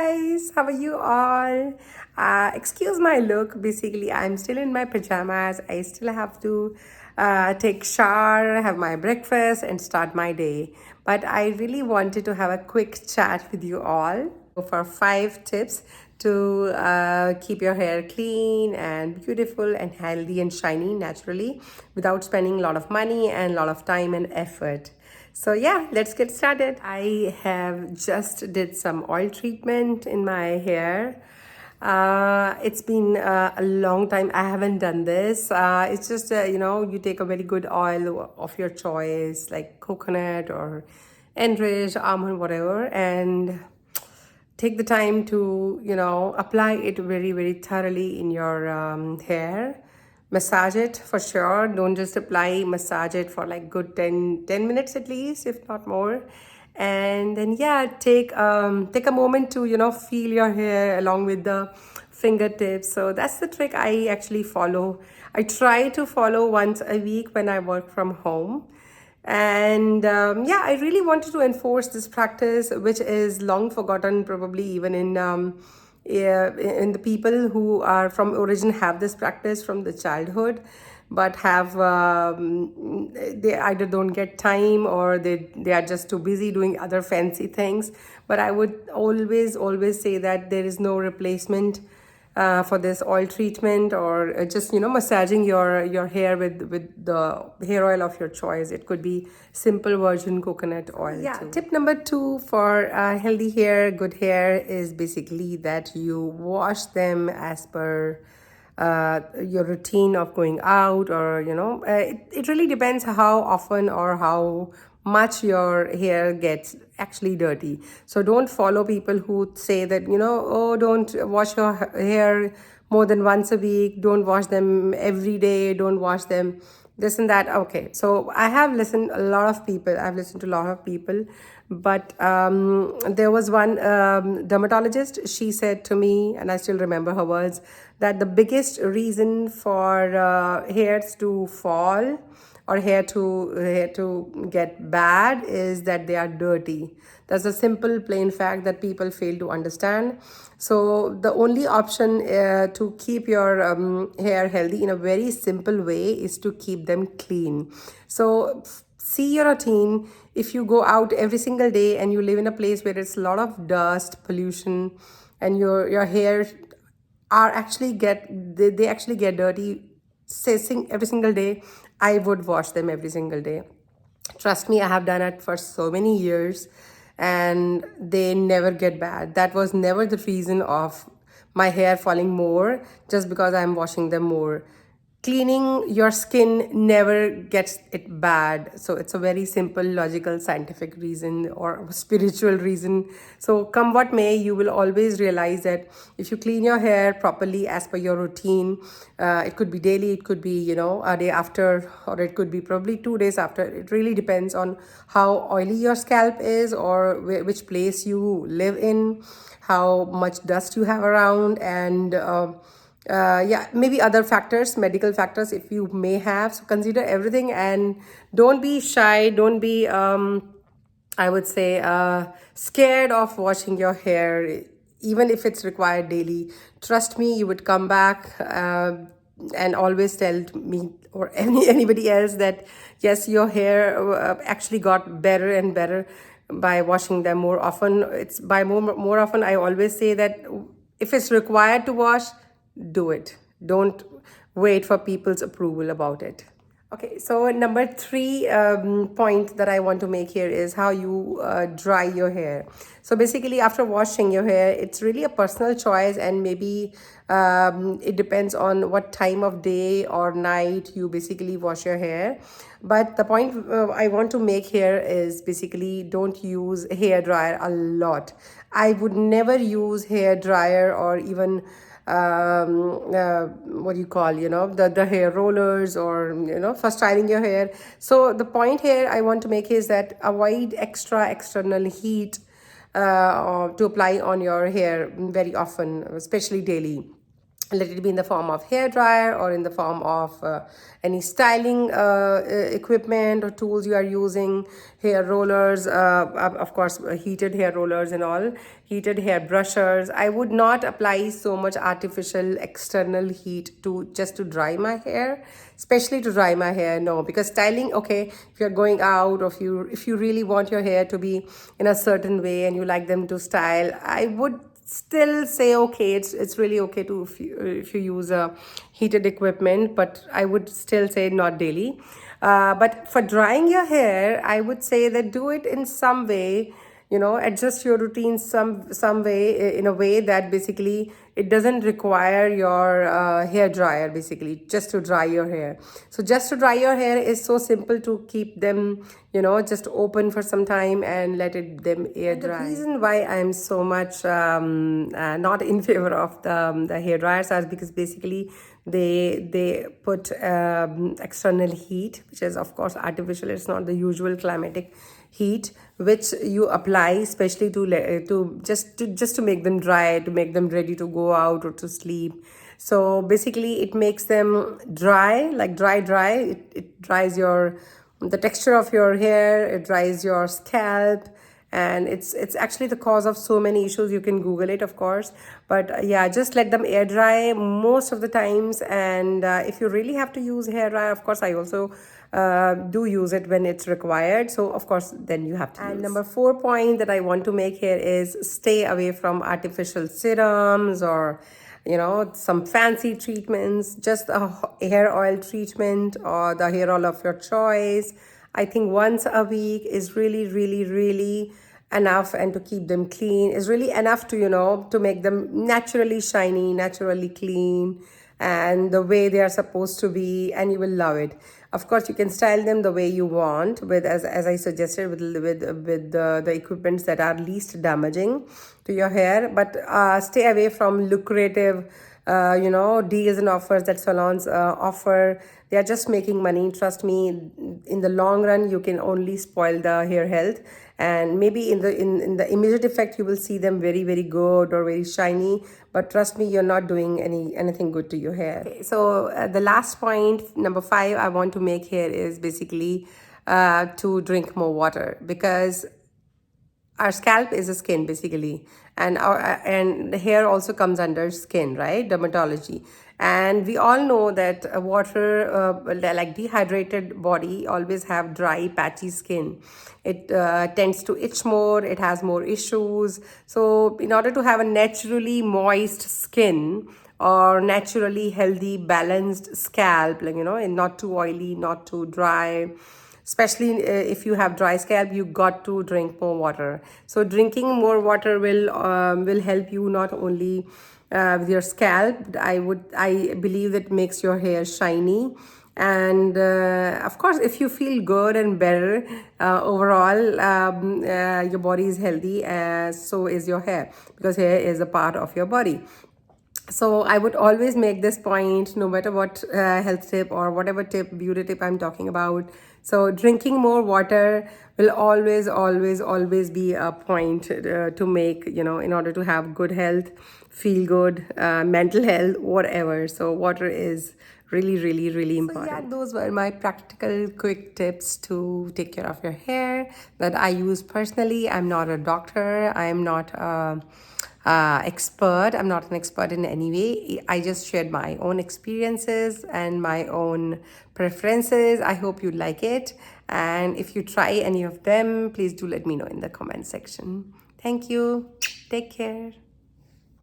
guys, how are you all? Excuse my look. Basically, I'm still in my pajamas. I still have to take shower, have my breakfast, and start my day. But I really wanted to have a quick chat with you all for 5 tips to keep your hair clean and beautiful and healthy and shiny naturally without spending a lot of money and a lot of time and effort. So yeah, let's get started. I have just did some oil treatment in my hair. It's been a long time I haven't done this. It's just you take a very good oil of your choice, like coconut or enriched almond, whatever, and take the time to apply it very thoroughly in your hair. Massage it for sure. Don't just apply, massage it for like good 10 minutes at least, if not more. And then yeah, take a moment to feel your hair along with the fingertips. So that's the trick I actually follow. I try to follow once a week when I work from home. And yeah, I really wanted to enforce this practice, which is long forgotten, probably even in the people who are from origin have this practice from the childhood, but have they either don't get time or they are just too busy doing other fancy things. But I would always say that there is no replacement for this oil treatment, or just massaging your hair with the hair oil of your choice. It could be simple virgin coconut oil. Yeah, too. Tip number 2 for healthy hair, good hair, is basically that you wash them as per your routine of going out, or it really depends how often or how much your hair gets actually dirty. So don't follow people who say that oh, don't wash your hair more than once a week, don't wash them every day, don't wash them this and that. Okay, so I've listened to a lot of people, but there was one dermatologist. She said to me, and I still remember her words, that the biggest reason for hairs to fall or hair to get bad is that they are dirty. That's a simple plain fact that people fail to understand. So the only option to keep your hair healthy in a very simple way is to keep them clean. So see your routine. If you go out every single day and you live in a place where it's a lot of dust, pollution, and your hair are actually they actually get dirty every single day, I would wash them every single day. Trust me, I have done it for so many years and they never get bad. That was never the reason of my hair falling more just because I'm washing them more. Cleaning your skin never gets it bad. So it's a very simple, logical, scientific reason or spiritual reason. So come what may, you will always realize that if you clean your hair properly as per your routine, it could be daily, it could be, a day after, or it could be probably 2 days after. It really depends on how oily your scalp is, or which place you live in, how much dust you have around, and yeah, maybe other factors, medical factors, if you may have. So consider everything and don't be shy, don't be I would say scared of washing your hair, even if it's required daily. Trust me, you would come back and always tell me or anybody else that yes, your hair actually got better and better by washing them more often. It's by more often, I always say that if it's required to wash, do it. Don't wait for people's approval about it. Okay, so number 3 point that I want to make here is how you dry your hair. So basically, after washing your hair, it's really a personal choice, and maybe it depends on what time of day or night you basically wash your hair. But the point I want to make here is basically don't use hair dryer a lot. I would never use hair dryer or even what do you call, the hair rollers, or for styling your hair. So the point here I want to make is that avoid external heat to apply on your hair very often, especially daily. Let it be in the form of hair dryer or in the form of any styling equipment or tools you are using, hair rollers, of course heated hair rollers and all, heated hair brushers. I would not apply so much artificial external heat to just to dry my hair, especially to dry my hair. No, because styling, okay, if you're going out, or if you really want your hair to be in a certain way and you like them to style, I would still say okay, it's really okay to if you use a heated equipment, but I would still say not daily. But for drying your hair, I would say that do it in some way, adjust your routine some way, in a way that basically it doesn't require your hair dryer, basically just to dry your hair. So just to dry your hair is so simple, to keep them just open for some time and let it them air dry. The reason why I'm so much not in favor of the hair dryers is because basically they put external heat, which is of course artificial. It's not the usual climatic heat which you apply, especially to make them dry, to make them ready to go out or to sleep. So basically it makes them dry, like dry. It dries the texture of your hair, it dries your scalp, and it's actually the cause of so many issues. You can Google it, of course, but yeah, just let them air dry most of the times. And if you really have to use hair dryer, of course I also do use it when it's required, so of course then you have to and use. Number 4 point that I want to make here is stay away from artificial serums or some fancy treatments. Just a hair oil treatment or the hair oil of your choice, I think once a week is really, really, really enough. And to keep them clean is really enough to make them naturally shiny, naturally clean, and the way they are supposed to be, and you will love it. Of course, you can style them the way you want, with as I suggested, with the equipments that are least damaging to your hair. But stay away from lucrative deals and offers that salons offer. They are just making money. Trust me, in the long run you can only spoil the hair health, and maybe in the immediate effect you will see them very, very good or very shiny, but trust me, you're not doing anything good to your hair. Okay, so the last point, number 5, I want to make here is basically to drink more water, because our scalp is a skin basically, and the hair also comes under skin, right? Dermatology. And we all know that water, like dehydrated body, always have dry patchy skin. It tends to itch more, it has more issues. So in order to have a naturally moist skin or naturally healthy balanced scalp, like and not too oily, not too dry, especially if you have dry scalp, you got to drink more water. So drinking more water will help you not only with your scalp. I believe it makes your hair shiny, and of course if you feel good and better overall, your body is healthy, so is your hair, because hair is a part of your body. So I would always make this point, no matter what health tip or whatever beauty tip I'm talking about. So drinking more water will always, always, always be a point to make, in order to have good health, feel good, mental health, whatever. So water is really, really, really important. So yeah, those were my practical quick tips to take care of your hair that I use personally. I'm not a doctor. I'm not expert. I'm not an expert in any way. I just shared my own experiences and my own preferences. I hope you like it. And if you try any of them, please do let me know in the comment section. Thank you. Take care.